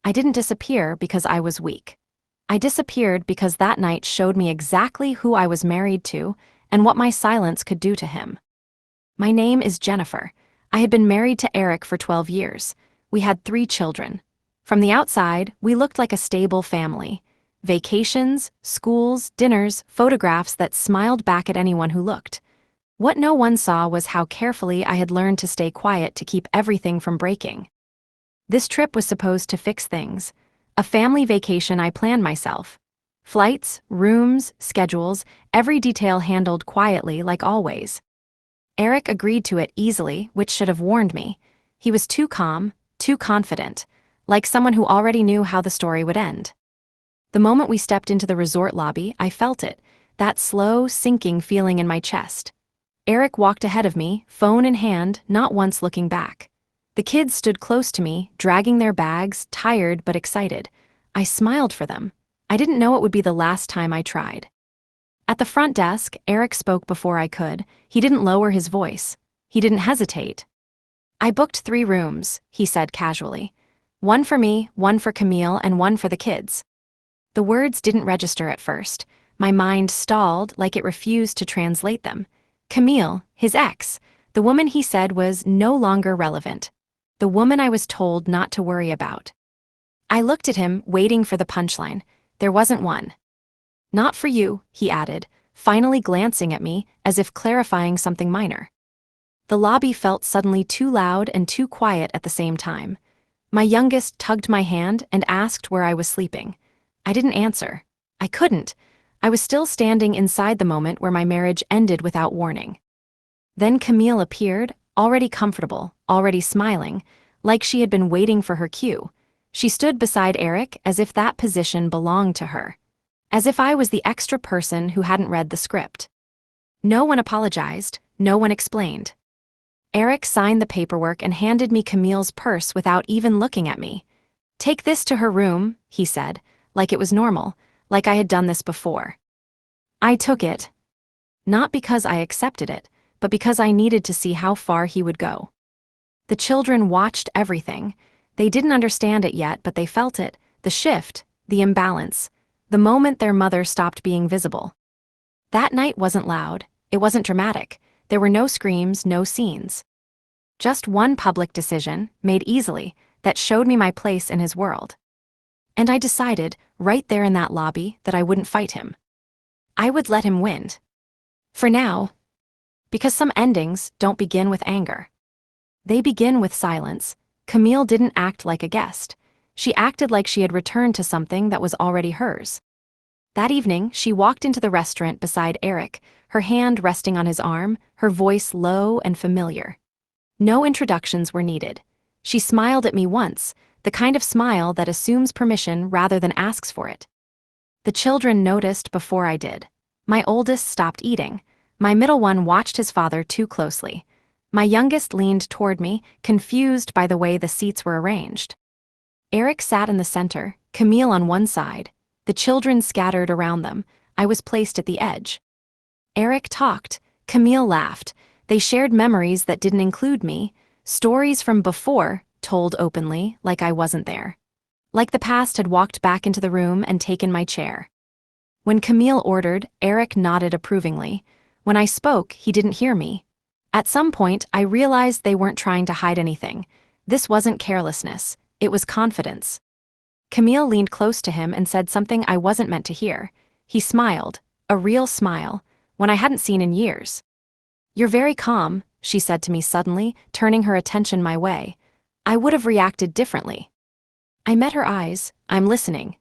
I didn't disappear because I was weak. I disappeared because that night showed me exactly who I was married to and what my silence could do to him. My name is Jennifer. I had been married to Eric for 12 years. We had 3 children. From the outside, we looked like a stable family. Vacations, schools, dinners, photographs that smiled back at anyone who looked. What no one saw was how carefully I had learned to stay quiet to keep everything from breaking. This trip was supposed to fix things. A family vacation I planned myself. Flights, rooms, schedules, every detail handled quietly like always. Eric agreed to it easily, which should have warned me. He was too calm, too confident, like someone who already knew how the story would end. The moment we stepped into the resort lobby, I felt it, that slow, sinking feeling in my chest. Eric walked ahead of me, phone in hand, not once looking back. The kids stood close to me, dragging their bags, tired but excited. I smiled for them. I didn't know it would be the last time I tried. At the front desk, Eric spoke before I could. He didn't lower his voice. He didn't hesitate. "I booked 3 rooms," he said casually. "One for me, one for Camille, and one for the kids." The words didn't register at first. My mind stalled like it refused to translate them. Camille, his ex, the woman he said was no longer relevant. The woman I was told not to worry about. I looked at him, waiting for the punchline. There wasn't one. "Not for you," he added, finally glancing at me as if clarifying something minor. The lobby felt suddenly too loud and too quiet at the same time. My youngest tugged my hand and asked where I was sleeping. I didn't answer. I couldn't. I was still standing inside the moment where my marriage ended without warning. Then Camille appeared, already comfortable, already smiling, like she had been waiting for her cue. She stood beside Eric as if that position belonged to her. As if I was the extra person who hadn't read the script. No one apologized, no one explained. Eric signed the paperwork and handed me Camille's purse without even looking at me. "Take this to her room," he said, like it was normal, like I had done this before. I took it. Not because I accepted it, but because I needed to see how far he would go. The children watched everything. They didn't understand it yet, but they felt it, the shift, the imbalance, the moment their mother stopped being visible. That night wasn't loud, it wasn't dramatic, there were no screams, no scenes. Just one public decision, made easily, that showed me my place in his world. And I decided, right there in that lobby, that I wouldn't fight him. I would let him win. For now. Because some endings don't begin with anger. They begin with silence. Camille didn't act like a guest. She acted like she had returned to something that was already hers. That evening, she walked into the restaurant beside Eric, her hand resting on his arm, her voice low and familiar. No introductions were needed. She smiled at me once, the kind of smile that assumes permission rather than asks for it. The children noticed before I did. My oldest stopped eating. My middle one watched his father too closely. My youngest leaned toward me, confused by the way the seats were arranged. Eric sat in the center, Camille on one side. The children scattered around them. I was placed at the edge. Eric talked. Camille laughed. They shared memories that didn't include me, stories from before, told openly, like I wasn't there. Like the past had walked back into the room and taken my chair. When Camille ordered, Eric nodded approvingly. When I spoke, he didn't hear me. At some point, I realized they weren't trying to hide anything. This wasn't carelessness, it was confidence. Camille leaned close to him and said something I wasn't meant to hear. He smiled, a real smile, one I hadn't seen in years. "You're very calm," she said to me suddenly, turning her attention my way. I would have reacted differently. I met her eyes. "I'm listening."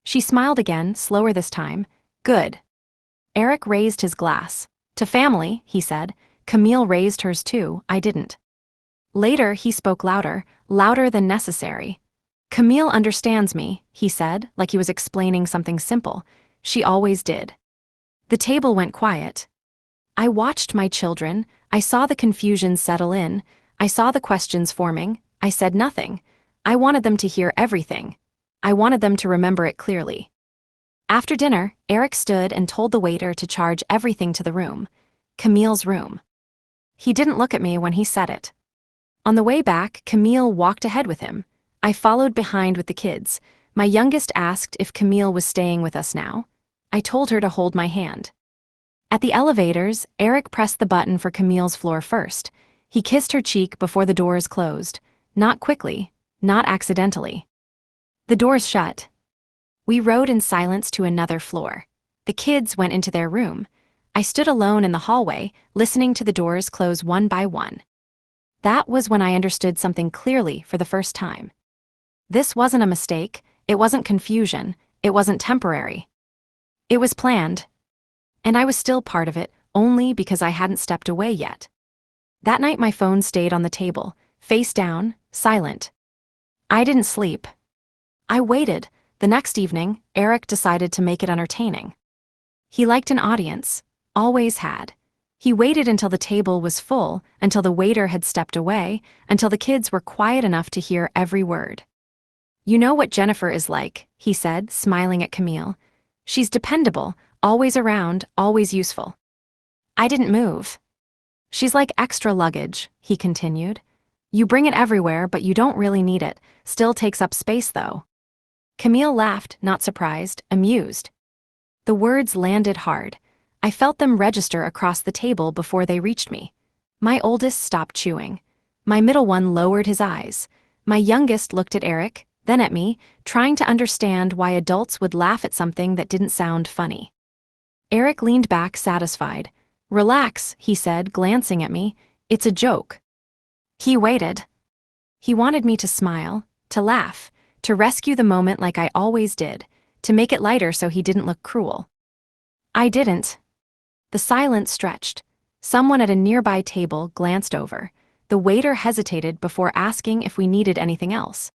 She smiled again, slower this time. "Good." Eric raised his glass. "To family," he said. Camille raised hers too, I didn't. Later, he spoke louder, louder than necessary. "Camille understands me," he said, like he was explaining something simple. She always did. The table went quiet. I watched my children. I saw the confusion settle in. I saw the questions forming. I said nothing. I wanted them to hear everything. I wanted them to remember it clearly. After dinner, Eric stood and told the waiter to charge everything to the room. Camille's room. He didn't look at me when he said it. On the way back, Camille walked ahead with him. I followed behind with the kids. My youngest asked if Camille was staying with us now. I told her to hold my hand. At the elevators, Eric pressed the button for Camille's floor first. He kissed her cheek before the doors closed. Not quickly, not accidentally. The doors shut. We rode in silence to another floor. The kids went into their room. I stood alone in the hallway, listening to the doors close one by one. That was when I understood something clearly for the first time. This wasn't a mistake, it wasn't confusion, it wasn't temporary. It was planned. And I was still part of it, only because I hadn't stepped away yet. That night my phone stayed on the table, face down, silent. I didn't sleep. I waited. The next evening, Eric decided to make it entertaining. He liked an audience, always had. He waited until the table was full, until the waiter had stepped away, until the kids were quiet enough to hear every word. "You know what Jennifer is like," he said, smiling at Camille. "She's dependable, always around, always useful." I didn't move. "She's like extra luggage," he continued. "You bring it everywhere, but you don't really need it. Still takes up space, though." Camille laughed, not surprised, amused. The words landed hard. I felt them register across the table before they reached me. My oldest stopped chewing. My middle one lowered his eyes. My youngest looked at Eric, then at me, trying to understand why adults would laugh at something that didn't sound funny. Eric leaned back, satisfied. "Relax," he said, glancing at me. "It's a joke." He waited. He wanted me to smile, to laugh, to rescue the moment like I always did, to make it lighter so he didn't look cruel. I didn't. The silence stretched. Someone at a nearby table glanced over. The waiter hesitated before asking if we needed anything else.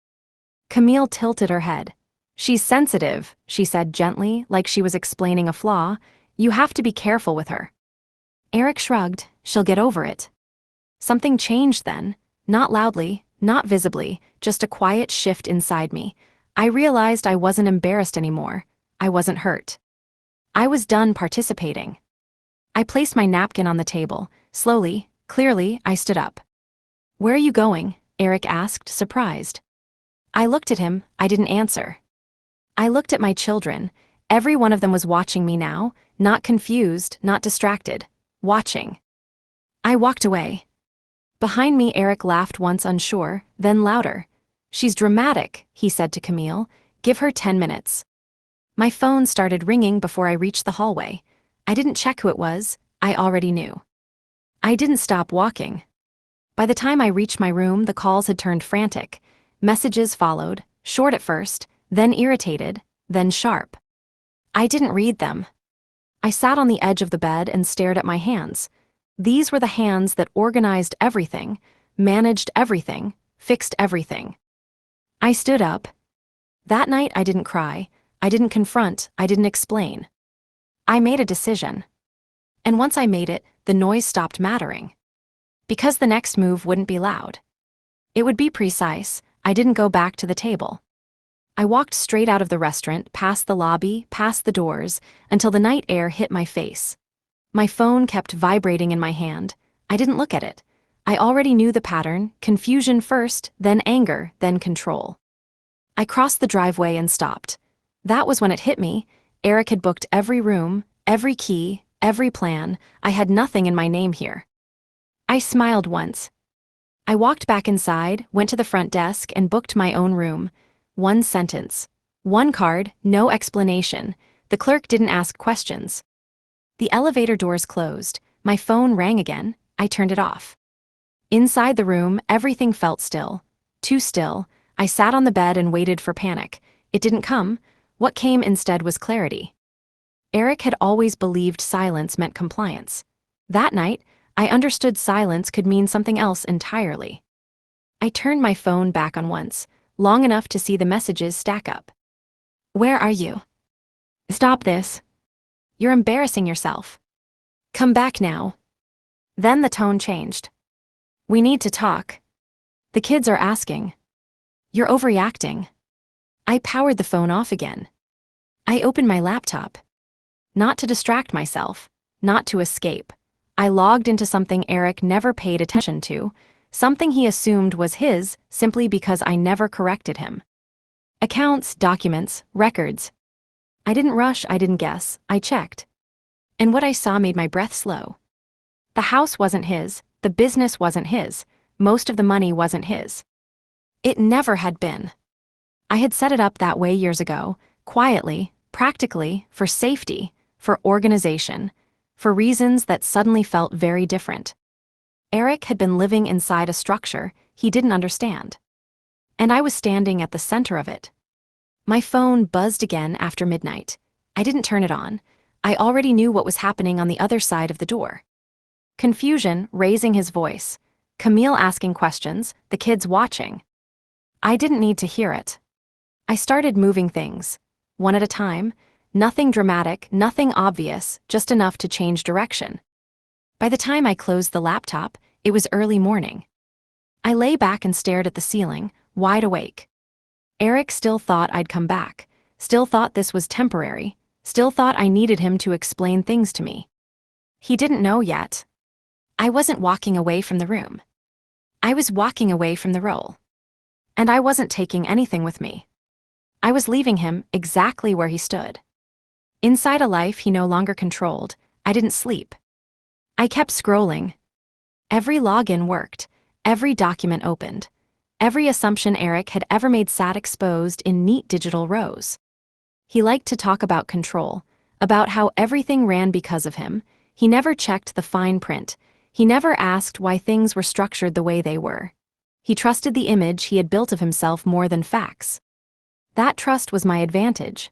Camille tilted her head. "She's sensitive," she said gently, like she was explaining a flaw. "You have to be careful with her." Eric shrugged. "She'll get over it." Something changed then, not loudly, not visibly, just a quiet shift inside me. I realized I wasn't embarrassed anymore. I wasn't hurt. I was done participating. I placed my napkin on the table. Slowly, clearly, I stood up. "Where are you going?" Eric asked, surprised. I looked at him. I didn't answer. I looked at my children. Every one of them was watching me now, not confused, not distracted. Watching. I walked away. Behind me, Eric laughed once unsure, then louder. "She's dramatic," he said to Camille. "Give her 10 minutes." My phone started ringing before I reached the hallway. I didn't check who it was. I already knew. I didn't stop walking. By the time I reached my room, the calls had turned frantic. Messages followed, short at first, then irritated, then sharp. I didn't read them. I sat on the edge of the bed and stared at my hands. These were the hands that organized everything, managed everything, fixed everything. I stood up. That night I didn't cry, I didn't confront, I didn't explain. I made a decision. And once I made it, the noise stopped mattering. Because the next move wouldn't be loud. It would be precise. I didn't go back to the table. I walked straight out of the restaurant, past the lobby, past the doors, until the night air hit my face. My phone kept vibrating in my hand. I didn't look at it. I already knew the pattern: confusion first, then anger, then control. I crossed the driveway and stopped. That was when it hit me. Eric had booked every room, every key, every plan. I had nothing in my name here. I smiled once. I walked back inside, went to the front desk, and booked my own room. One sentence. One card, no explanation. The clerk didn't ask questions. The elevator doors closed. My phone rang again. I turned it off. Inside the room, everything felt still. Too still. I sat on the bed and waited for panic. It didn't come. What came instead was clarity. Eric had always believed silence meant compliance. That night, I understood silence could mean something else entirely. I turned my phone back on once, long enough to see the messages stack up. "Where are you? Stop this. You're embarrassing yourself. Come back now." Then the tone changed. "We need to talk. The kids are asking. You're overreacting." I powered the phone off again. I opened my laptop. Not to distract myself, not to escape. I logged into something Eric never paid attention to, something he assumed was his simply because I never corrected him. Accounts, documents, records. I didn't rush, I didn't guess, I checked. And what I saw made my breath slow. The house wasn't his, the business wasn't his, most of the money wasn't his. It never had been. I had set it up that way years ago, quietly, practically, for safety, for organization, for reasons that suddenly felt very different. Eric had been living inside a structure he didn't understand. And I was standing at the center of it. My phone buzzed again after midnight. I didn't turn it on. I already knew what was happening on the other side of the door. Confusion, raising his voice. Camille asking questions, the kids watching. I didn't need to hear it. I started moving things, one at a time, nothing dramatic, nothing obvious, just enough to change direction. By the time I closed the laptop, it was early morning. I lay back and stared at the ceiling, wide awake. Eric still thought I'd come back, still thought this was temporary, still thought I needed him to explain things to me. He didn't know yet. I wasn't walking away from the room. I was walking away from the role. And I wasn't taking anything with me. I was leaving him exactly where he stood. Inside a life he no longer controlled, I didn't sleep. I kept scrolling. Every login worked, every document opened. Every assumption Eric had ever made sat exposed in neat digital rows. He liked to talk about control, about how everything ran because of him. He never checked the fine print. He never asked why things were structured the way they were. He trusted the image he had built of himself more than facts. That trust was my advantage.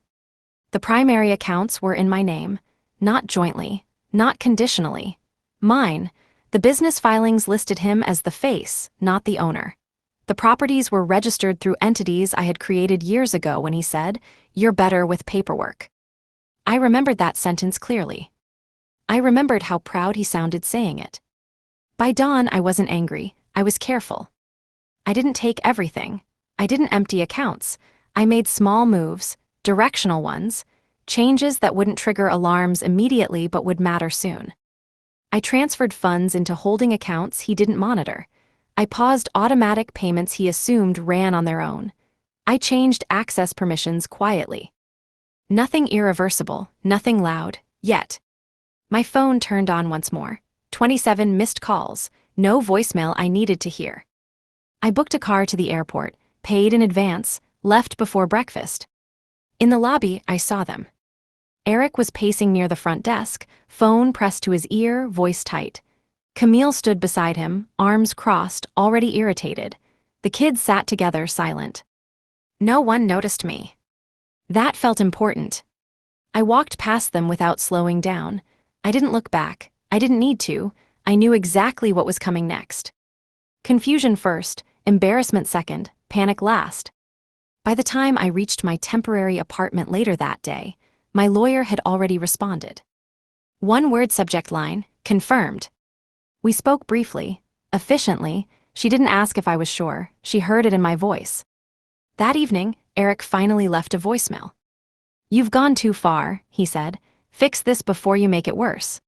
The primary accounts were in my name, not jointly, not conditionally. Mine. The business filings listed him as the face, not the owner. The properties were registered through entities I had created years ago when he said, "You're better with paperwork." I remembered that sentence clearly. I remembered how proud he sounded saying it. By dawn, I wasn't angry, I was careful. I didn't take everything. I didn't empty accounts. I made small moves, directional ones, changes that wouldn't trigger alarms immediately but would matter soon. I transferred funds into holding accounts he didn't monitor. I paused automatic payments he assumed ran on their own. I changed access permissions quietly. Nothing irreversible, nothing loud, yet. My phone turned on once more. 27 missed calls, no voicemail I needed to hear. I booked a car to the airport, paid in advance, left before breakfast. In the lobby, I saw them. Eric was pacing near the front desk, phone pressed to his ear, voice tight. Camille stood beside him, arms crossed, already irritated. The kids sat together, silent. No one noticed me. That felt important. I walked past them without slowing down. I didn't look back. I didn't need to. I knew exactly what was coming next. Confusion first, embarrassment second, panic last. By the time I reached my temporary apartment later that day, my lawyer had already responded. One word subject line, confirmed. We spoke briefly, efficiently. She didn't ask if I was sure, she heard it in my voice. That evening, Eric finally left a voicemail. "You've gone too far," he said. "Fix this before you make it worse."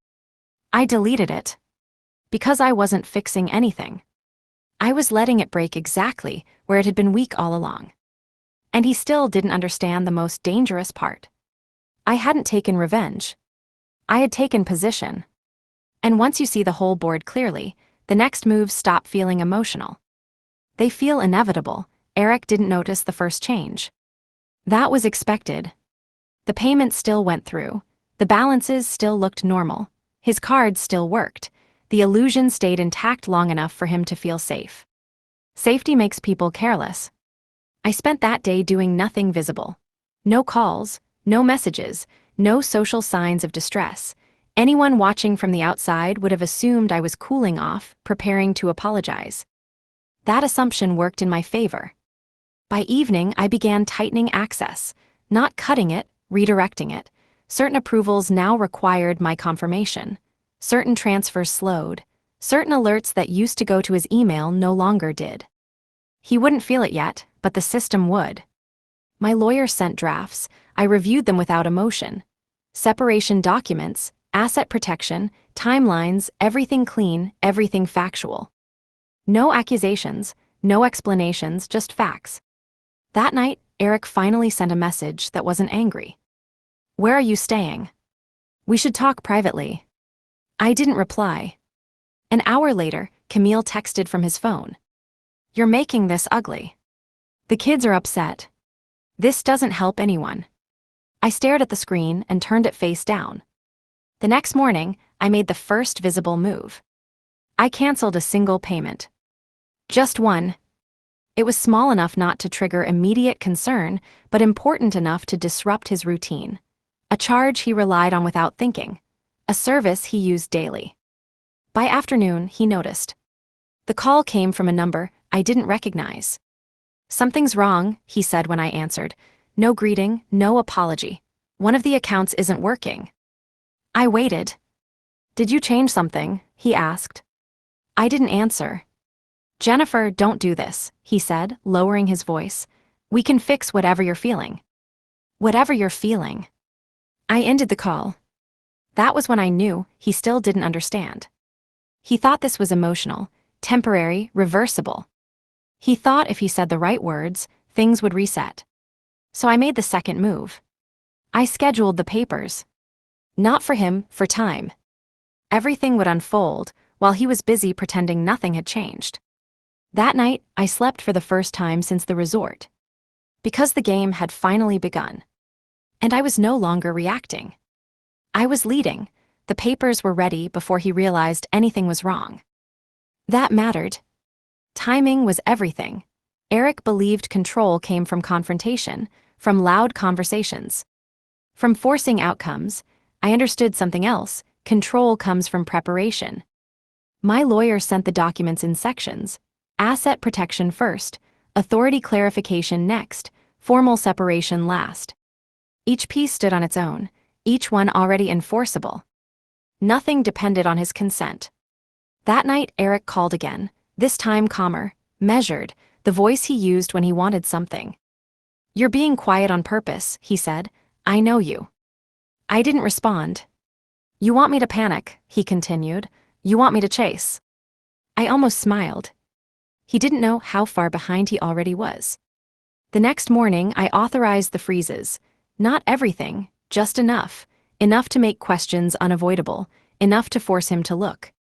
I deleted it. Because I wasn't fixing anything. I was letting it break exactly where it had been weak all along. And he still didn't understand the most dangerous part. I hadn't taken revenge. I had taken position. And once you see the whole board clearly, the next moves stop feeling emotional. They feel inevitable. Eric didn't notice the first change. That was expected. The payments still went through. The balances still looked normal. His cards still worked. The illusion stayed intact long enough for him to feel safe. Safety makes people careless. I spent that day doing nothing visible. No calls, no messages, no social signs of distress. Anyone watching from the outside would have assumed I was cooling off, preparing to apologize. That assumption worked in my favor. By evening, I began tightening access, not cutting it, redirecting it. Certain approvals now required my confirmation. Certain transfers slowed. Certain alerts that used to go to his email no longer did. He wouldn't feel it yet, but the system would. My lawyer sent drafts. I reviewed them without emotion. Separation documents, asset protection, timelines, everything clean, everything factual. No accusations, no explanations, just facts. That night, Eric finally sent a message that wasn't angry. "Where are you staying? We should talk privately." I didn't reply. An hour later, Camille texted from his phone. "You're making this ugly. The kids are upset. This doesn't help anyone." I stared at the screen and turned it face down. The next morning, I made the first visible move. I canceled a single payment. Just one. It was small enough not to trigger immediate concern, but important enough to disrupt his routine. A charge he relied on without thinking. A service he used daily. By afternoon, he noticed. The call came from a number I didn't recognize. "Something's wrong," he said when I answered. No greeting, no apology. "One of the accounts isn't working." I waited. "Did you change something?" he asked. I didn't answer. "Jennifer, don't do this," he said, lowering his voice. "We can fix whatever you're feeling." Whatever you're feeling. I ended the call. That was when I knew he still didn't understand. He thought this was emotional, temporary, reversible. He thought if he said the right words, things would reset. So I made the second move. I scheduled the papers. Not for him, for time. Everything would unfold, while he was busy pretending nothing had changed. That night, I slept for the first time since the resort. Because the game had finally begun. And I was no longer reacting. I was leading. The papers were ready before he realized anything was wrong. That mattered. Timing was everything. Eric believed control came from confrontation, from loud conversations. From forcing outcomes. I understood something else. Control comes from preparation. My lawyer sent the documents in sections. Asset protection first, authority clarification next, formal separation last. Each piece stood on its own, each one already enforceable. Nothing depended on his consent. That night, Eric called again, this time calmer, measured, the voice he used when he wanted something. "You're being quiet on purpose," he said. "I know you." I didn't respond. "You want me to panic," he continued. "You want me to chase." I almost smiled. He didn't know how far behind he already was. The next morning, I authorized the freezes. Not everything, just enough. Enough to make questions unavoidable, enough to force him to look.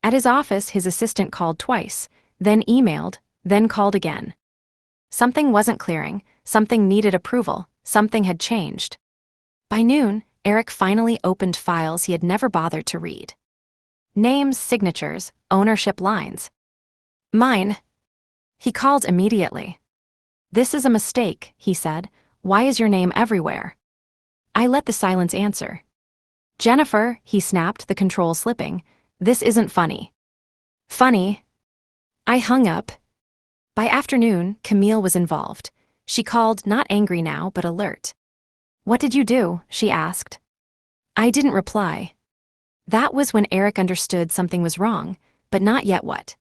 At his office, his assistant called twice, then emailed, then called again. Something wasn't clearing, something needed approval, something had changed. By noon, Eric finally opened files he had never bothered to read. Names, signatures, ownership lines. Mine. He called immediately. "This is a mistake," he said. "Why is your name everywhere?" I let the silence answer. "Jennifer," he snapped, the control slipping. "This isn't funny." "Funny?" I hung up. By afternoon, Camille was involved. She called, not angry now, but alert. "What did you do?" she asked. I didn't reply. That was when Eric understood something was wrong, but not yet what.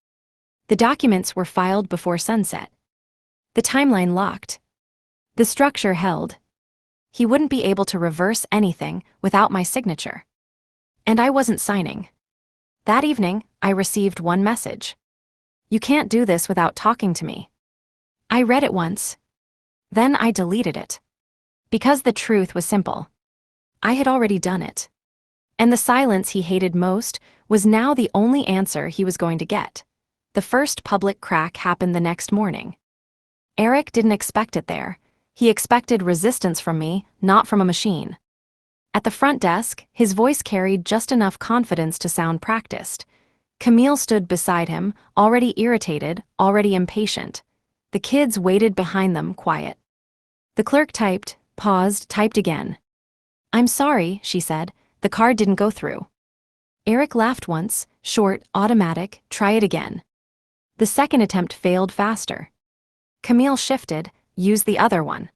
The documents were filed before sunset. The timeline locked. The structure held. He wouldn't be able to reverse anything without my signature. And I wasn't signing. That evening, I received one message. "You can't do this without talking to me." I read it once. Then I deleted it. Because the truth was simple. I had already done it. And the silence he hated most was now the only answer he was going to get. The first public crack happened the next morning. Eric didn't expect it there. He expected resistance from me, not from a machine. At the front desk, his voice carried just enough confidence to sound practiced. Camille stood beside him, already irritated, already impatient. The kids waited behind them, quiet. The clerk typed, paused, typed again. "I'm sorry," she said, "the card didn't go through." Eric laughed once, short, automatic, "Try it again." The second attempt failed faster. Camille shifted, "Use the other one."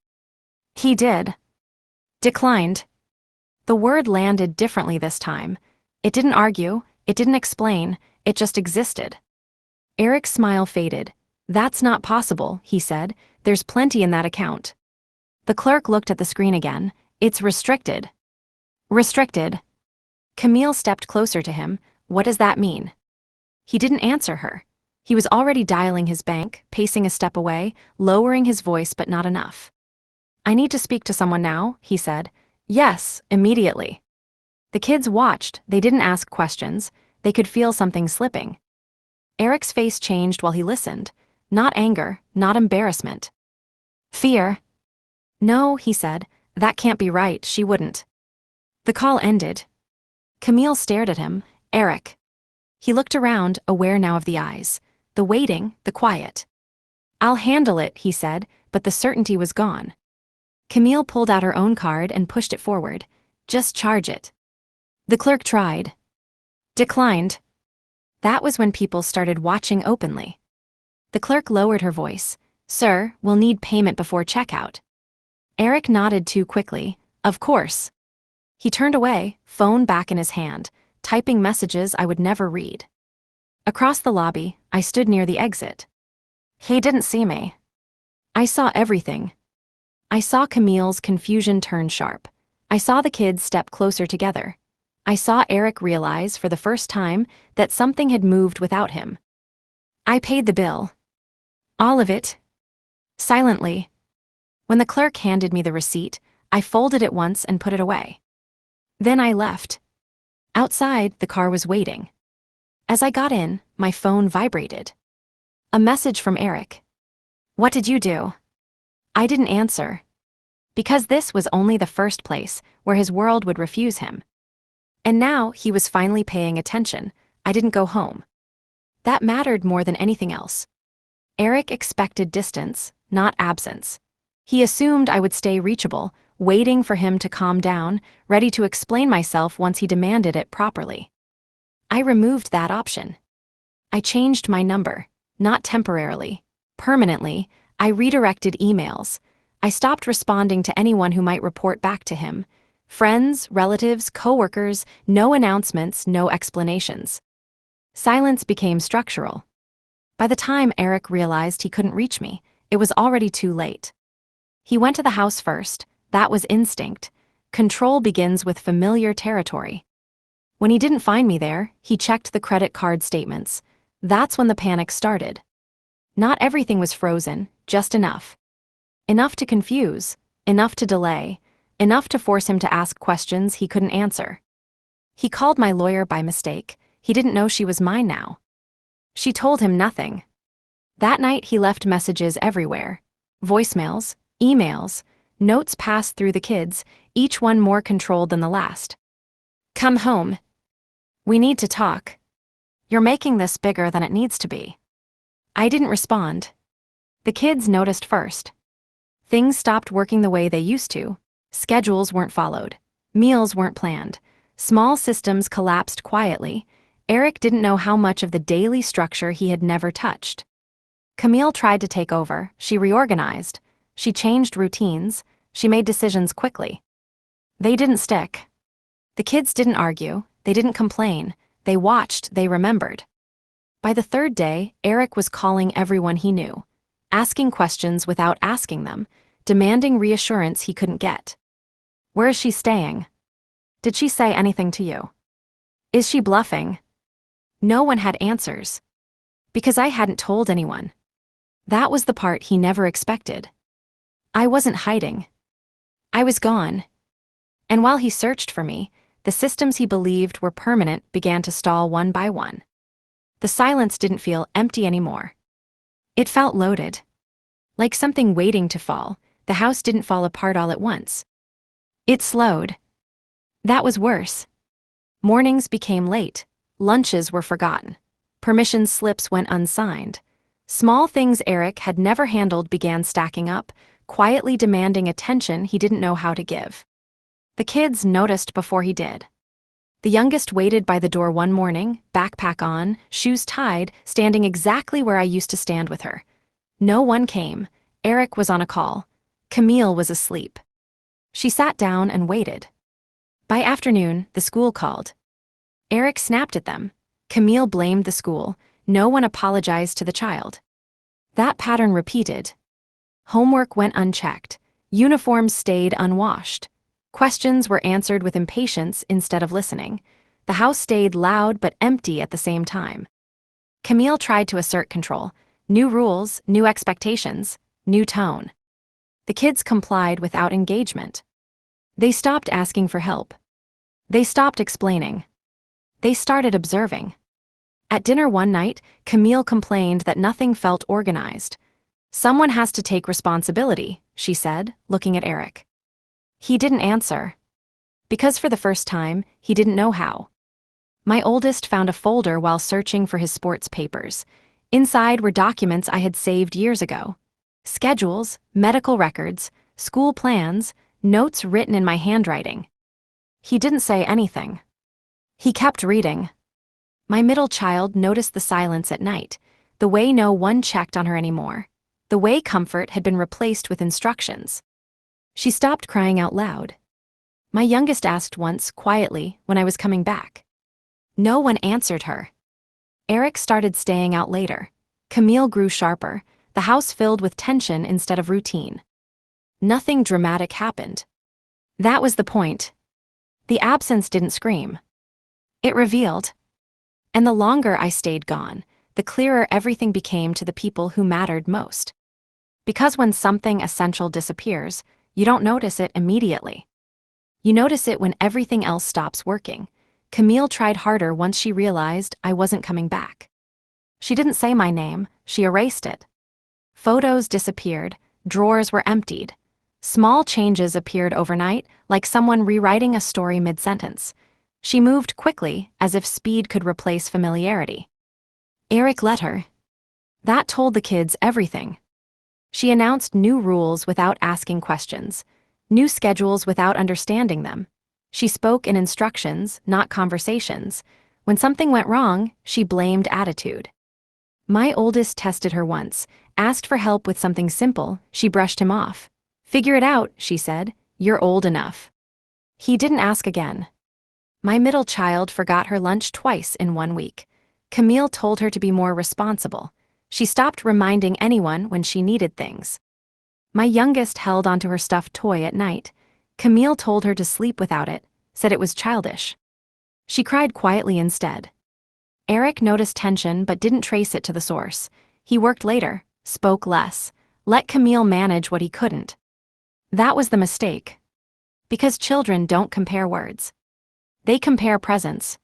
He did. "Declined." The word landed differently this time. It didn't argue, it didn't explain, it just existed. Eric's smile faded. "That's not possible," he said. "There's plenty in that account." The clerk looked at the screen again. "It's restricted." Restricted. Camille stepped closer to him. "What does that mean?" He didn't answer her. He was already dialing his bank, pacing a step away, lowering his voice but not enough. "I need to speak to someone now," he said. "Yes, immediately." The kids watched. They didn't ask questions. They could feel something slipping. Eric's face changed while he listened. Not anger, not embarrassment. Fear. "No," he said. "That can't be right, she wouldn't." The call ended. Camille stared at him. "Eric." He looked around, aware now of the eyes. The waiting, the quiet. "I'll handle it," he said, but the certainty was gone. Camille pulled out her own card and pushed it forward. "Just charge it." The clerk tried. Declined. That was when people started watching openly. The clerk lowered her voice. "Sir, we'll need payment before checkout." Eric nodded too quickly. "Of course." He turned away, phone back in his hand, typing messages I would never read. Across the lobby, I stood near the exit. He didn't see me. I saw everything. I saw Camille's confusion turn sharp. I saw the kids step closer together. I saw Eric realize for the first time that something had moved without him. I paid the bill. All of it. Silently. When the clerk handed me the receipt, I folded it once and put it away. Then I left. Outside, the car was waiting. As I got in, my phone vibrated. A message from Eric. "What did you do?" I didn't answer. Because this was only the first place where his world would refuse him. And now he was finally paying attention. I didn't go home. That mattered more than anything else. Eric expected distance, not absence. He assumed I would stay reachable, waiting for him to calm down, ready to explain myself once he demanded it properly. I removed that option. I changed my number, not temporarily. Permanently, I redirected emails. I stopped responding to anyone who might report back to him. Friends, relatives, coworkers, no announcements, no explanations. Silence became structural. By the time Eric realized he couldn't reach me, it was already too late. He went to the house first. That was instinct. Control begins with familiar territory. When he didn't find me there, he checked the credit card statements. That's when the panic started. Not everything was frozen, just enough. Enough to confuse, enough to delay, enough to force him to ask questions he couldn't answer. He called my lawyer by mistake. He didn't know she was mine now. She told him nothing. That night he left messages everywhere. Voicemails, emails, notes passed through the kids, each one more controlled than the last. "Come home. We need to talk. You're making this bigger than it needs to be." I didn't respond. The kids noticed first. Things stopped working the way they used to. Schedules weren't followed. Meals weren't planned. Small systems collapsed quietly. Eric didn't know how much of the daily structure he had never touched. Camille tried to take over. She reorganized. She changed routines. She made decisions quickly. They didn't stick. The kids didn't argue. They didn't complain. They watched. They remembered. By the third day, Eric was calling everyone he knew, asking questions without asking them, demanding reassurance he couldn't get. "Where is she staying? Did she say anything to you? Is she bluffing?" No one had answers. Because I hadn't told anyone. That was the part he never expected. I wasn't hiding. I was gone. And while he searched for me, the systems he believed were permanent began to stall one by one. The silence didn't feel empty anymore. It felt loaded. Like something waiting to fall. The house didn't fall apart all at once. It slowed. That was worse. Mornings became late. Lunches were forgotten. Permission slips went unsigned. Small things Eric had never handled began stacking up, quietly demanding attention he didn't know how to give. The kids noticed before he did. The youngest waited by the door one morning, backpack on, shoes tied, standing exactly where I used to stand with her. No one came. Eric was on a call. Camille was asleep. She sat down and waited. By afternoon, the school called. Eric snapped at them. Camille blamed the school. No one apologized to the child. That pattern repeated. Homework went unchecked. Uniforms stayed unwashed. Questions were answered with impatience instead of listening. The house stayed loud but empty at the same time. Camille tried to assert control. New rules, new expectations, new tone. The kids complied without engagement. They stopped asking for help. They stopped explaining. They started observing. At dinner one night, Camille complained that nothing felt organized. "Someone has to take responsibility," she said, looking at Eric. He didn't answer. Because for the first time, he didn't know how. My oldest found a folder while searching for his sports papers. Inside were documents I had saved years ago. Schedules, medical records, school plans, notes written in my handwriting. He didn't say anything. He kept reading. My middle child noticed the silence at night, the way no one checked on her anymore, the way comfort had been replaced with instructions. She stopped crying out loud. My youngest asked once, quietly, when I was coming back. No one answered her. Eric started staying out later. Camille grew sharper, the house filled with tension instead of routine. Nothing dramatic happened. That was the point. The absence didn't scream. It revealed. And the longer I stayed gone, the clearer everything became to the people who mattered most. Because when something essential disappears, you don't notice it immediately. You notice it when everything else stops working. Camille tried harder once she realized I wasn't coming back. She didn't say my name, she erased it. Photos disappeared, drawers were emptied. Small changes appeared overnight, like someone rewriting a story mid-sentence. She moved quickly, as if speed could replace familiarity. Eric let her. That told the kids everything. She announced new rules without asking questions, new schedules without understanding them. She spoke in instructions, not conversations. When something went wrong, she blamed attitude. My oldest tested her once, asked for help with something simple, she brushed him off. "Figure it out," she said. "You're old enough." He didn't ask again. My middle child forgot her lunch twice in 1 week. Camille told her to be more responsible. She stopped reminding anyone when she needed things. My youngest held onto her stuffed toy at night. Camille told her to sleep without it, said it was childish. She cried quietly instead. Eric noticed tension but didn't trace it to the source. He worked later, spoke less, let Camille manage what he couldn't. That was the mistake. Because children don't compare words. They compare presence.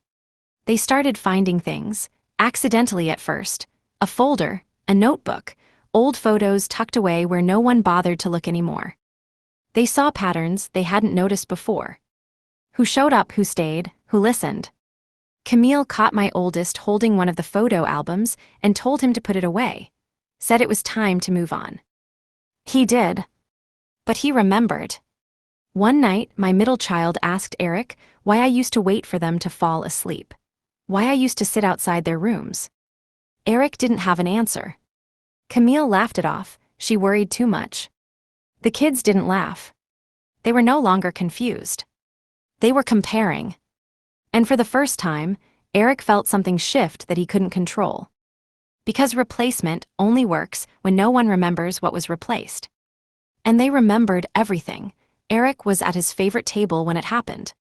They started finding things, accidentally at first. A folder, a notebook, old photos tucked away where no one bothered to look anymore. They saw patterns they hadn't noticed before. Who showed up, who stayed, who listened. Camille caught my oldest holding one of the photo albums and told him to put it away. Said it was time to move on. He did. But he remembered. One night, my middle child asked Eric why I used to wait for them to fall asleep. Why I used to sit outside their rooms. Eric didn't have an answer. Camille laughed it off, she worried too much. The kids didn't laugh. They were no longer confused. They were comparing. And for the first time, Eric felt something shift that he couldn't control. Because replacement only works when no one remembers what was replaced. And they remembered everything. Eric was at his favorite table when it happened.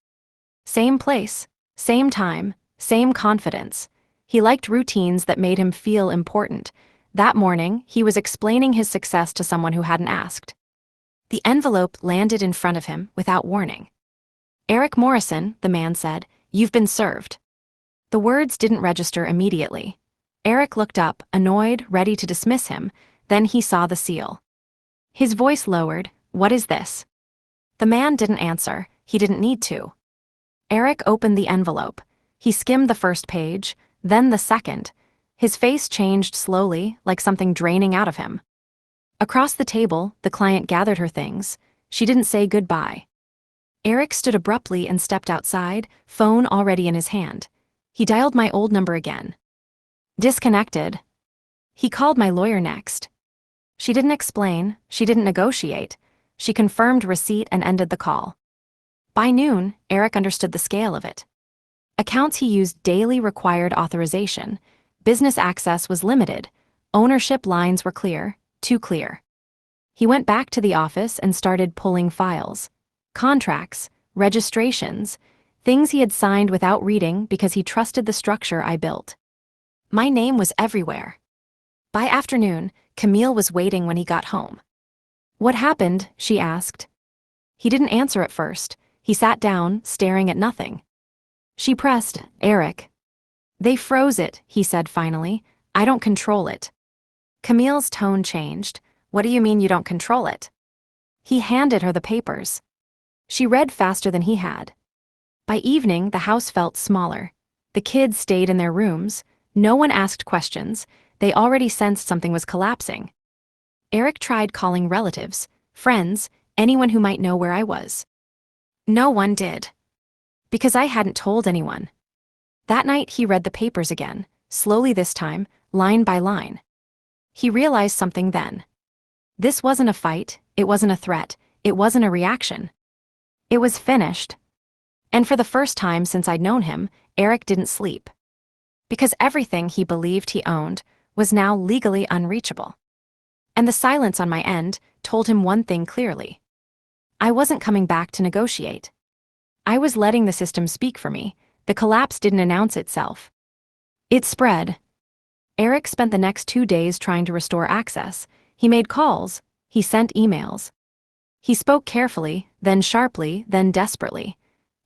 Same place, same time, same confidence. He liked routines that made him feel important. That morning, he was explaining his success to someone who hadn't asked. The envelope landed in front of him without warning. "Eric Morrison," the man said, "you've been served." The words didn't register immediately. Eric looked up, annoyed, ready to dismiss him. Then he saw the seal. His voice lowered. "What is this?" The man didn't answer. He didn't need to. Eric opened the envelope. He skimmed the first page, then the second. His face changed slowly, like something draining out of him. Across the table, the client gathered her things. She didn't say goodbye. Eric stood abruptly and stepped outside, phone already in his hand. He dialed my old number again. Disconnected. He called my lawyer next. She didn't explain, she didn't negotiate. She confirmed receipt and ended the call. By noon, Eric understood the scale of it. Accounts he used daily required authorization. Business access was limited. Ownership lines were clear, too clear. He went back to the office and started pulling files. Contracts, registrations, things he had signed without reading because he trusted the structure I built. My name was everywhere. By afternoon, Camille was waiting when he got home. "What happened?" she asked. He didn't answer at first. He sat down, staring at nothing. She pressed, "Eric." "They froze it," he said finally. "I don't control it." Camille's tone changed. "What do you mean you don't control it?" He handed her the papers. She read faster than he had. By evening, the house felt smaller. The kids stayed in their rooms. No one asked questions. They already sensed something was collapsing. Eric tried calling relatives, friends, anyone who might know where I was. No one did. Because I hadn't told anyone. That night he read the papers again, slowly this time, line by line. He realized something then. This wasn't a fight, it wasn't a threat, it wasn't a reaction. It was finished. And for the first time since I'd known him, Eric didn't sleep. Because everything he believed he owned was now legally unreachable. And the silence on my end told him one thing clearly. I wasn't coming back to negotiate. I was letting the system speak for me. The collapse didn't announce itself. It spread. Eric spent the next 2 days trying to restore access. He made calls. He sent emails. He spoke carefully, then sharply, then desperately.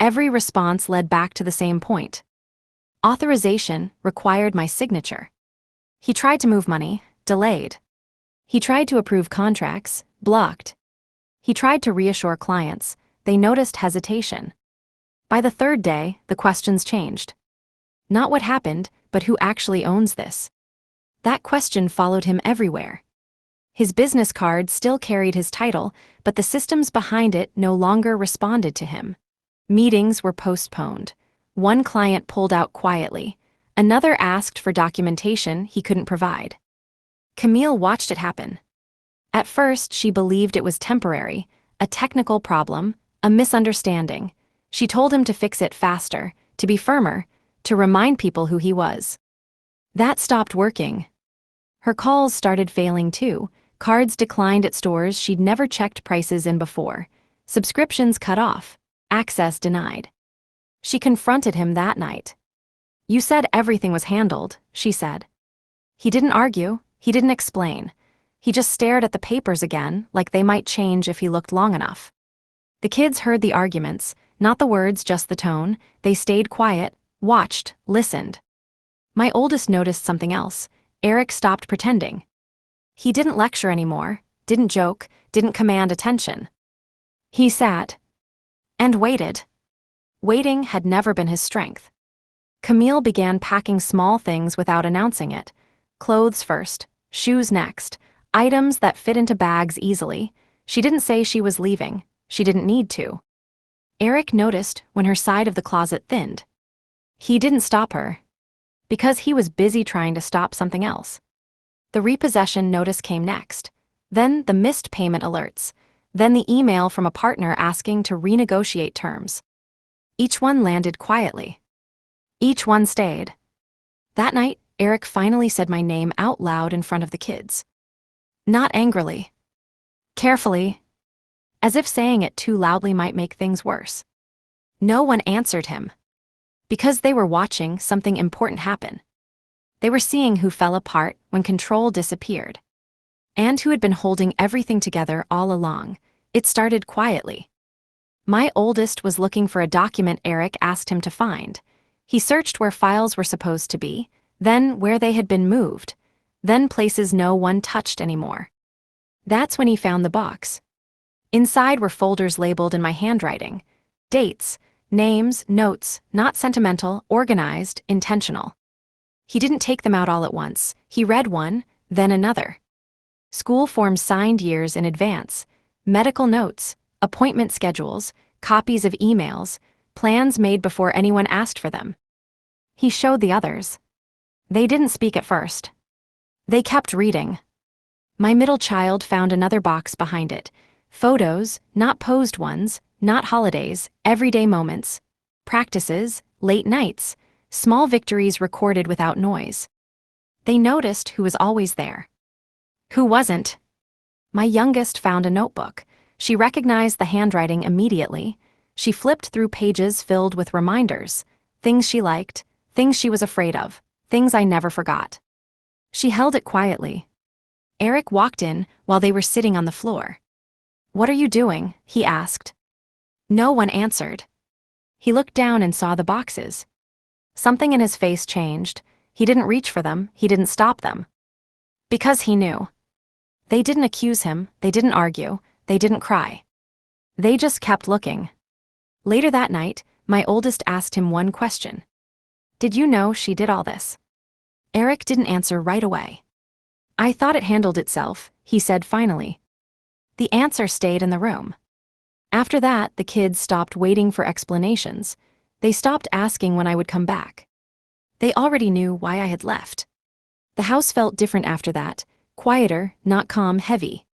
Every response led back to the same point. Authorization required my signature. He tried to move money, delayed. He tried to approve contracts, blocked. He tried to reassure clients. They noticed hesitation. By the third day, the questions changed. Not what happened, but who actually owns this? That question followed him everywhere. His business card still carried his title, but the systems behind it no longer responded to him. Meetings were postponed. One client pulled out quietly. Another asked for documentation he couldn't provide. Camille watched it happen. At first, she believed it was temporary, a technical problem, a misunderstanding. She told him to fix it faster, to be firmer, to remind people who he was. That stopped working. Her calls started failing too. Cards declined at stores she'd never checked prices in before. Subscriptions cut off. Access denied. She confronted him that night. "You said everything was handled," she said. He didn't argue. He didn't explain. He just stared at the papers again, like they might change if he looked long enough. The kids heard the arguments, not the words, just the tone. They stayed quiet, watched, listened. My oldest noticed something else. Eric stopped pretending. He didn't lecture anymore, didn't joke, didn't command attention. He sat and waited. Waiting had never been his strength. Camille began packing small things without announcing it. Clothes first, shoes next, items that fit into bags easily. She didn't say she was leaving. She didn't need to. Eric noticed when her side of the closet thinned. He didn't stop her. Because he was busy trying to stop something else. The repossession notice came next. Then the missed payment alerts. Then the email from a partner asking to renegotiate terms. Each one landed quietly. Each one stayed. That night, Eric finally said my name out loud in front of the kids. Not angrily. Carefully. As if saying it too loudly might make things worse. No one answered him. Because they were watching something important happen. They were seeing who fell apart when control disappeared. And who had been holding everything together all along. It started quietly. My oldest was looking for a document Eric asked him to find. He searched where files were supposed to be, then where they had been moved, then places no one touched anymore. That's when he found the box. Inside were folders labeled in my handwriting. Dates, names, notes, not sentimental, organized, intentional. He didn't take them out all at once. He read one, then another. School forms signed years in advance, medical notes, appointment schedules, copies of emails, plans made before anyone asked for them. He showed the others. They didn't speak at first. They kept reading. My middle child found another box behind it. Photos, not posed ones, not holidays, everyday moments. Practices, late nights, small victories recorded without noise. They noticed who was always there. Who wasn't? My youngest found a notebook. She recognized the handwriting immediately. She flipped through pages filled with reminders, things she liked, things she was afraid of, things I never forgot. She held it quietly. Eric walked in while they were sitting on the floor. "What are you doing?" he asked. No one answered. He looked down and saw the boxes. Something in his face changed. He didn't reach for them, he didn't stop them. Because he knew. They didn't accuse him, they didn't argue, they didn't cry. They just kept looking. Later that night, my oldest asked him one question. "Did you know she did all this?" Eric didn't answer right away. "I thought it handled itself," he said finally. The answer stayed in the room. After that, the kids stopped waiting for explanations. They stopped asking when I would come back. They already knew why I had left. The house felt different after that, quieter, not calm, heavy.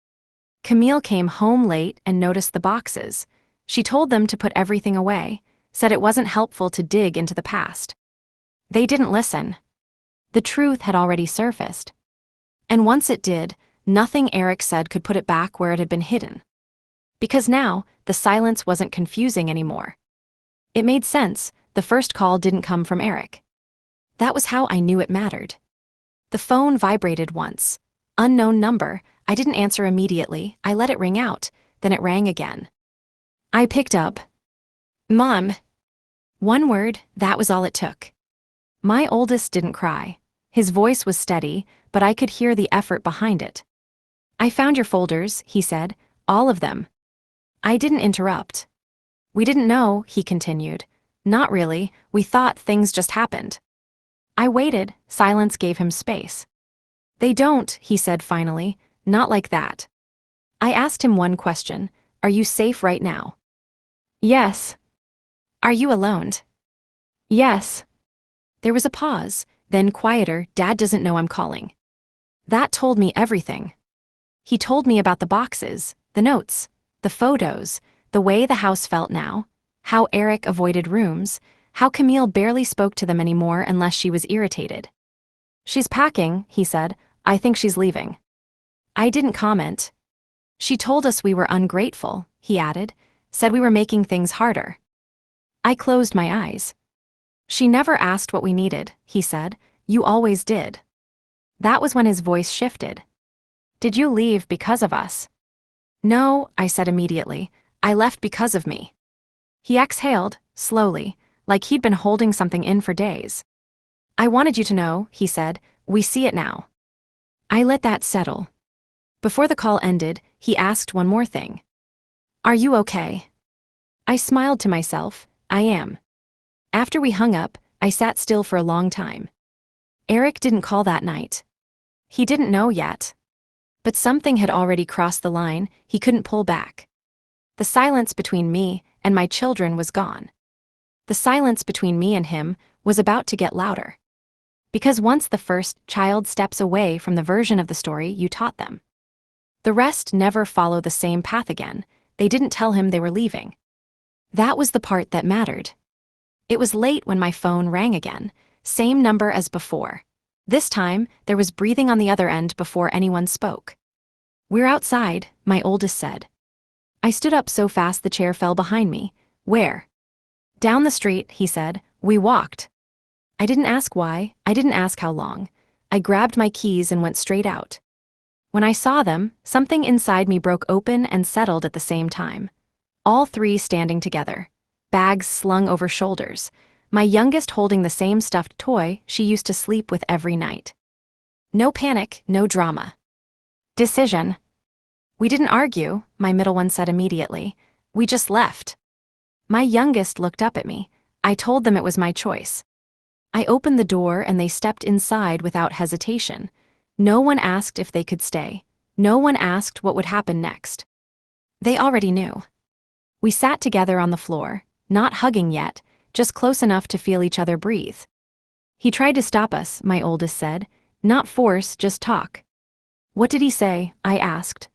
Camille came home late and noticed the boxes. She told them to put everything away, said it wasn't helpful to dig into the past. They didn't listen. The truth had already surfaced. And once it did, nothing Eric said could put it back where it had been hidden. Because now, the silence wasn't confusing anymore. It made sense. The first call didn't come from Eric. That was how I knew it mattered. The phone vibrated once. Unknown number. I didn't answer immediately. I let it ring out, then it rang again. I picked up. "Mom." One word, that was all it took. My oldest didn't cry. His voice was steady, but I could hear the effort behind it. "I found your folders," he said, "all of them." I didn't interrupt. "We didn't know," he continued. "Not really, we thought things just happened." I waited, silence gave him space. "They don't," he said finally, "not like that." I asked him one question. "Are you safe right now?" "Yes." "Are you alone?" "Yes." There was a pause, then quieter. "Dad doesn't know I'm calling." That told me everything. He told me about the boxes, the notes, the photos, the way the house felt now, how Eric avoided rooms, how Camille barely spoke to them anymore unless she was irritated. "She's packing," he said. "I think she's leaving." I didn't comment. "She told us we were ungrateful," he added, "said we were making things harder." I closed my eyes. "She never asked what we needed," he said. "You always did." That was when his voice shifted. "Did you leave because of us?" "No," I said immediately. "I left because of me." He exhaled, slowly, like he'd been holding something in for days. "I wanted you to know," he said. "We see it now." I let that settle. Before the call ended, he asked one more thing. "Are you okay?" I smiled to myself. "I am." After we hung up, I sat still for a long time. Eric didn't call that night. He didn't know yet. But something had already crossed the line he couldn't pull back. The silence between me and my children was gone. The silence between me and him was about to get louder. Because once the first child steps away from the version of the story you taught them, the rest never follow the same path again. They didn't tell him they were leaving. That was the part that mattered. It was late when my phone rang again, same number as before. This time, there was breathing on the other end before anyone spoke. "We're outside," my oldest said. I stood up so fast the chair fell behind me. "Where?" "Down the street," he said. "We walked." I didn't ask why, I didn't ask how long. I grabbed my keys and went straight out. When I saw them, something inside me broke open and settled at the same time. All three standing together, bags slung over shoulders, my youngest holding the same stuffed toy she used to sleep with every night. No panic, no drama. Decision. "We didn't argue," my middle one said immediately. "We just left." My youngest looked up at me. I told them it was my choice. I opened the door and they stepped inside without hesitation. No one asked if they could stay. No one asked what would happen next. They already knew. We sat together on the floor, not hugging yet, just close enough to feel each other breathe. "He tried to stop us," my oldest said. "Not force, just talk." "What did he say?" I asked.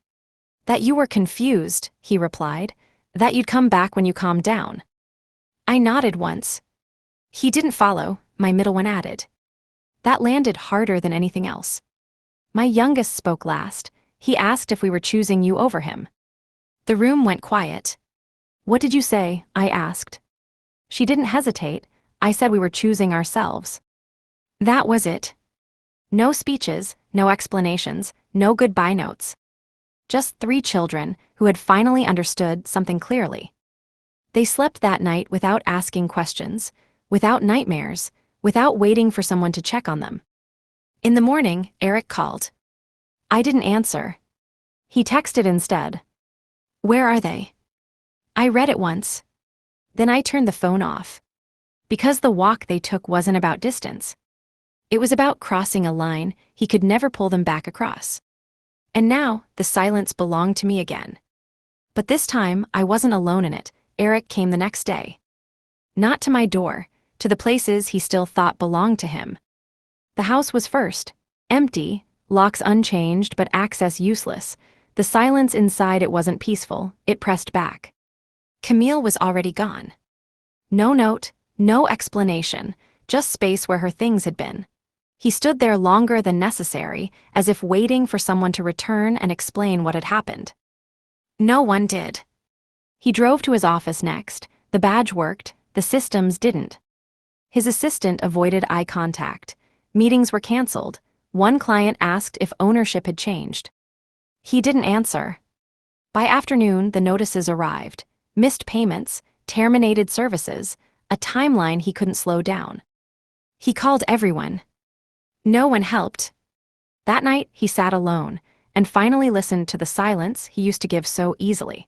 "That you were confused," he replied. "That you'd come back when you calmed down." I nodded once. "He didn't follow," my middle one added. That landed harder than anything else. My youngest spoke last. He asked if we were choosing you over him. The room went quiet. "What did you say?" I asked. She didn't hesitate. I said we were choosing ourselves. That was it. No speeches, no explanations, no goodbye notes. Just 3 children who had finally understood something clearly. They slept that night without asking questions, without nightmares, without waiting for someone to check on them. In the morning, Eric called. I didn't answer. He texted instead. Where are they? I read it once. Then I turned the phone off. Because the walk they took wasn't about distance. It was about crossing a line he could never pull them back across. And now, the silence belonged to me again. But this time, I wasn't alone in it. Eric came the next day. Not to my door, to the places he still thought belonged to him. The house was first, empty, locks unchanged but access useless. The silence inside it wasn't peaceful, it pressed back. Camille was already gone. No note, no explanation, just space where her things had been. He stood there longer than necessary, as if waiting for someone to return and explain what had happened. No one did. He drove to his office next. The badge worked, the systems didn't. His assistant avoided eye contact. Meetings were canceled. One client asked if ownership had changed. He didn't answer. By afternoon, the notices arrived. Missed payments, terminated services, a timeline he couldn't slow down. He called everyone. No one helped. That night, he sat alone and finally listened to the silence he used to give so easily.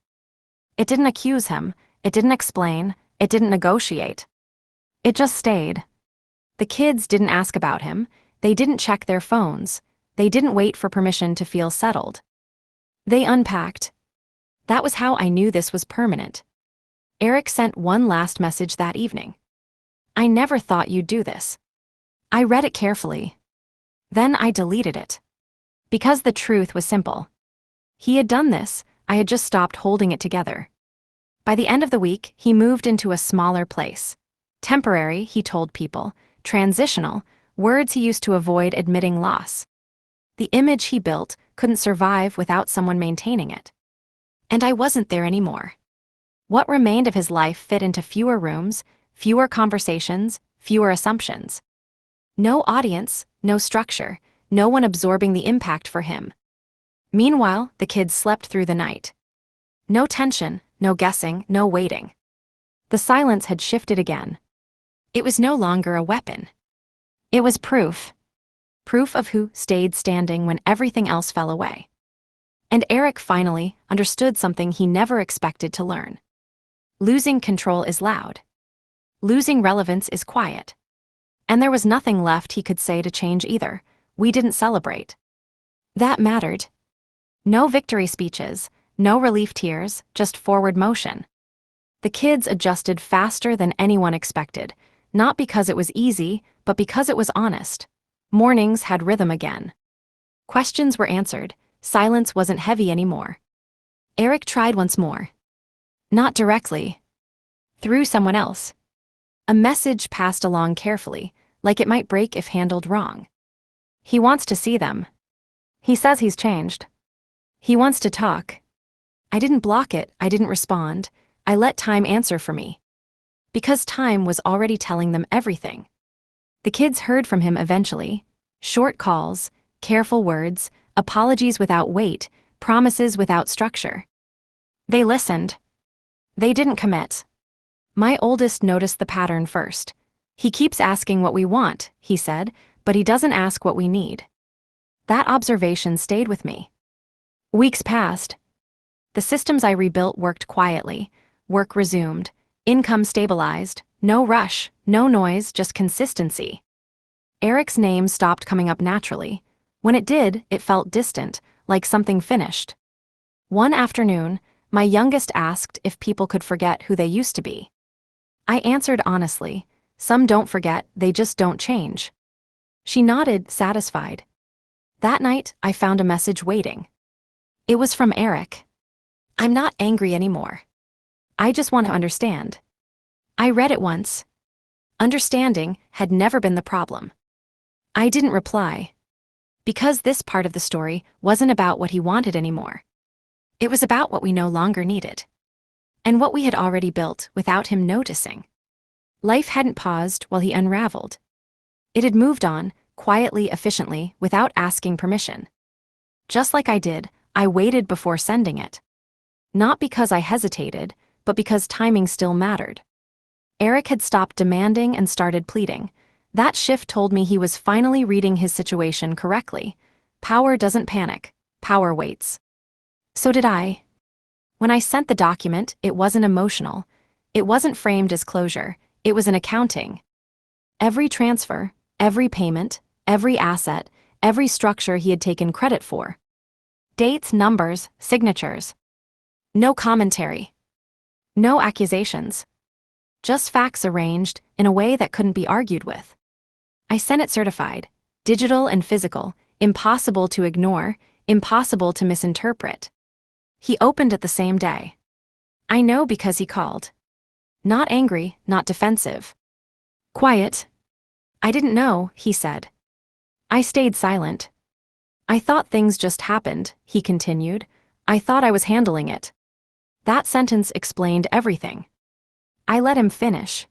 It didn't accuse him, it didn't explain, it didn't negotiate. It just stayed. The kids didn't ask about him, they didn't check their phones, they didn't wait for permission to feel settled. They unpacked. That was how I knew this was permanent. Eric sent one last message that evening. I never thought you'd do this. I read it carefully. Then I deleted it. Because the truth was simple. He had done this, I had just stopped holding it together. By the end of the week, he moved into a smaller place. Temporary, he told people, transitional, words he used to avoid admitting loss. The image he built couldn't survive without someone maintaining it. And I wasn't there anymore. What remained of his life fit into fewer rooms, fewer conversations, fewer assumptions. No audience, no structure, no one absorbing the impact for him. Meanwhile, the kids slept through the night. No tension, no guessing, no waiting. The silence had shifted again. It was no longer a weapon. It was proof. Proof of who stayed standing when everything else fell away. And Eric finally understood something he never expected to learn. Losing control is loud. Losing relevance is quiet. And there was nothing left he could say to change either. We didn't celebrate. That mattered. No victory speeches, no relief tears, just forward motion. The kids adjusted faster than anyone expected, not because it was easy, but because it was honest. Mornings had rhythm again. Questions were answered, silence wasn't heavy anymore. Eric tried once more. Not directly. Through someone else. A message passed along carefully, like it might break if handled wrong. He wants to see them. He says he's changed. He wants to talk. I didn't block it, I didn't respond. I let time answer for me. Because time was already telling them everything. The kids heard from him eventually. Short calls, careful words, apologies without weight, promises without structure. They listened. They didn't commit. My oldest noticed the pattern first. He keeps asking what we want, he said, but he doesn't ask what we need. That observation stayed with me. Weeks passed. The systems I rebuilt worked quietly. Work resumed. Income stabilized. No rush, no noise, just consistency. Eric's name stopped coming up naturally. When it did, it felt distant, like something finished. One afternoon, my youngest asked if people could forget who they used to be. I answered honestly, some don't forget, they just don't change. She nodded, satisfied. That night, I found a message waiting. It was from Eric. I'm not angry anymore. I just want to understand. I read it once. Understanding had never been the problem. I didn't reply. Because this part of the story wasn't about what he wanted anymore. It was about what we no longer needed. And what we had already built without him noticing. Life hadn't paused while he unraveled. It had moved on, quietly, efficiently, without asking permission. Just like I did, I waited before sending it. Not because I hesitated, but because timing still mattered. Eric had stopped demanding and started pleading. That shift told me he was finally reading his situation correctly. Power doesn't panic. Power waits. So did I. When I sent the document, it wasn't emotional. It wasn't framed as closure. It was an accounting. Every transfer, every payment, every asset, every structure he had taken credit for. Dates, numbers, signatures. No commentary. No accusations. Just facts arranged in a way that couldn't be argued with. I sent it certified, digital and physical, impossible to ignore, impossible to misinterpret. He opened it the same day. I know because he called. Not angry, not defensive. Quiet. I didn't know, he said. I stayed silent. I thought things just happened, he continued. I thought I was handling it. That sentence explained everything. I let him finish.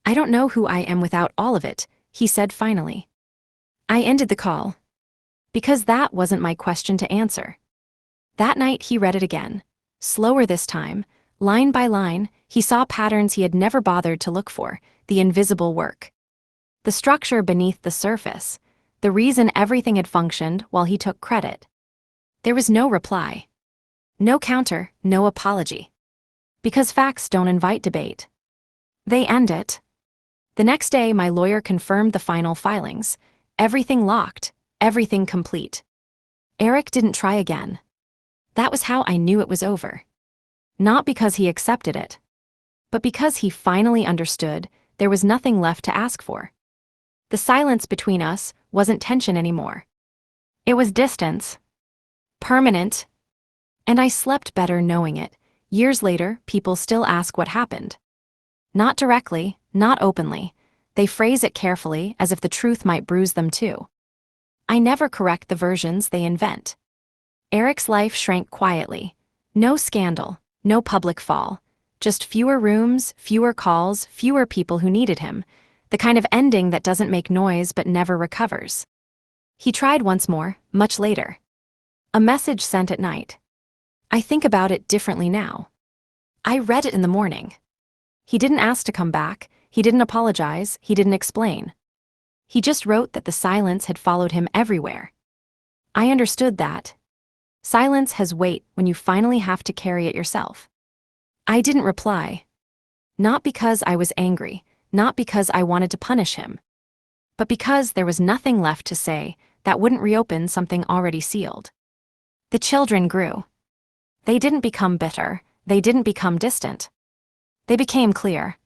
I don't know who I am without all of it, he said finally. I ended the call. Because that wasn't my question to answer. That night he read it again. Slower this time, line by line, he saw patterns he had never bothered to look for, the invisible work. The structure beneath the surface, the reason everything had functioned while he took credit. There was no reply. No counter, no apology. Because facts don't invite debate. They end it. The next day my lawyer confirmed the final filings. Everything locked, everything complete. Eric didn't try again. That was how I knew it was over. Not because he accepted it, but because he finally understood there was nothing left to ask for. The silence between us wasn't tension anymore. It was distance. Permanent. And I slept better knowing it. Years later, people still ask what happened. Not directly, not openly. They phrase it carefully as if the truth might bruise them too. I never correct the versions they invent. Eric's life shrank quietly. No scandal, no public fall. Just fewer rooms, fewer calls, fewer people who needed him. The kind of ending that doesn't make noise but never recovers. He tried once more, much later. A message sent at night. I think about it differently now. I read it in the morning. He didn't ask to come back, he didn't apologize, he didn't explain. He just wrote that the silence had followed him everywhere. I understood that. Silence has weight when you finally have to carry it yourself. I didn't reply. Not because I was angry, not because I wanted to punish him, but because there was nothing left to say that wouldn't reopen something already sealed. The children grew. They didn't become bitter, they didn't become distant. They became clear.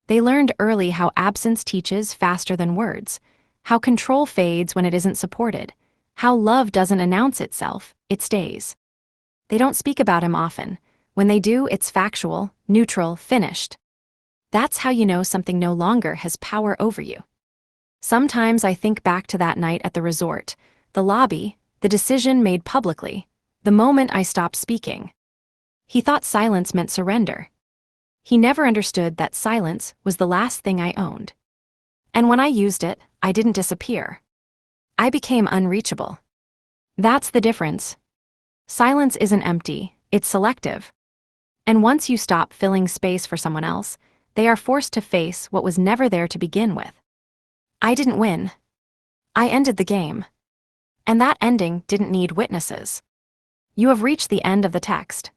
They learned early how absence teaches faster than words, how control fades when it isn't supported, how love doesn't announce itself, it stays. They don't speak about him often. When they do, it's factual, neutral, finished. That's how you know something no longer has power over you. Sometimes I think back to that night at the resort, the lobby, the decision made publicly, the moment I stopped speaking. He thought silence meant surrender. He never understood that silence was the last thing I owned. And when I used it, I didn't disappear. I became unreachable. That's the difference. Silence isn't empty, it's selective. And once you stop filling space for someone else, they are forced to face what was never there to begin with. I didn't win. I ended the game. And that ending didn't need witnesses. You have reached the end of the text.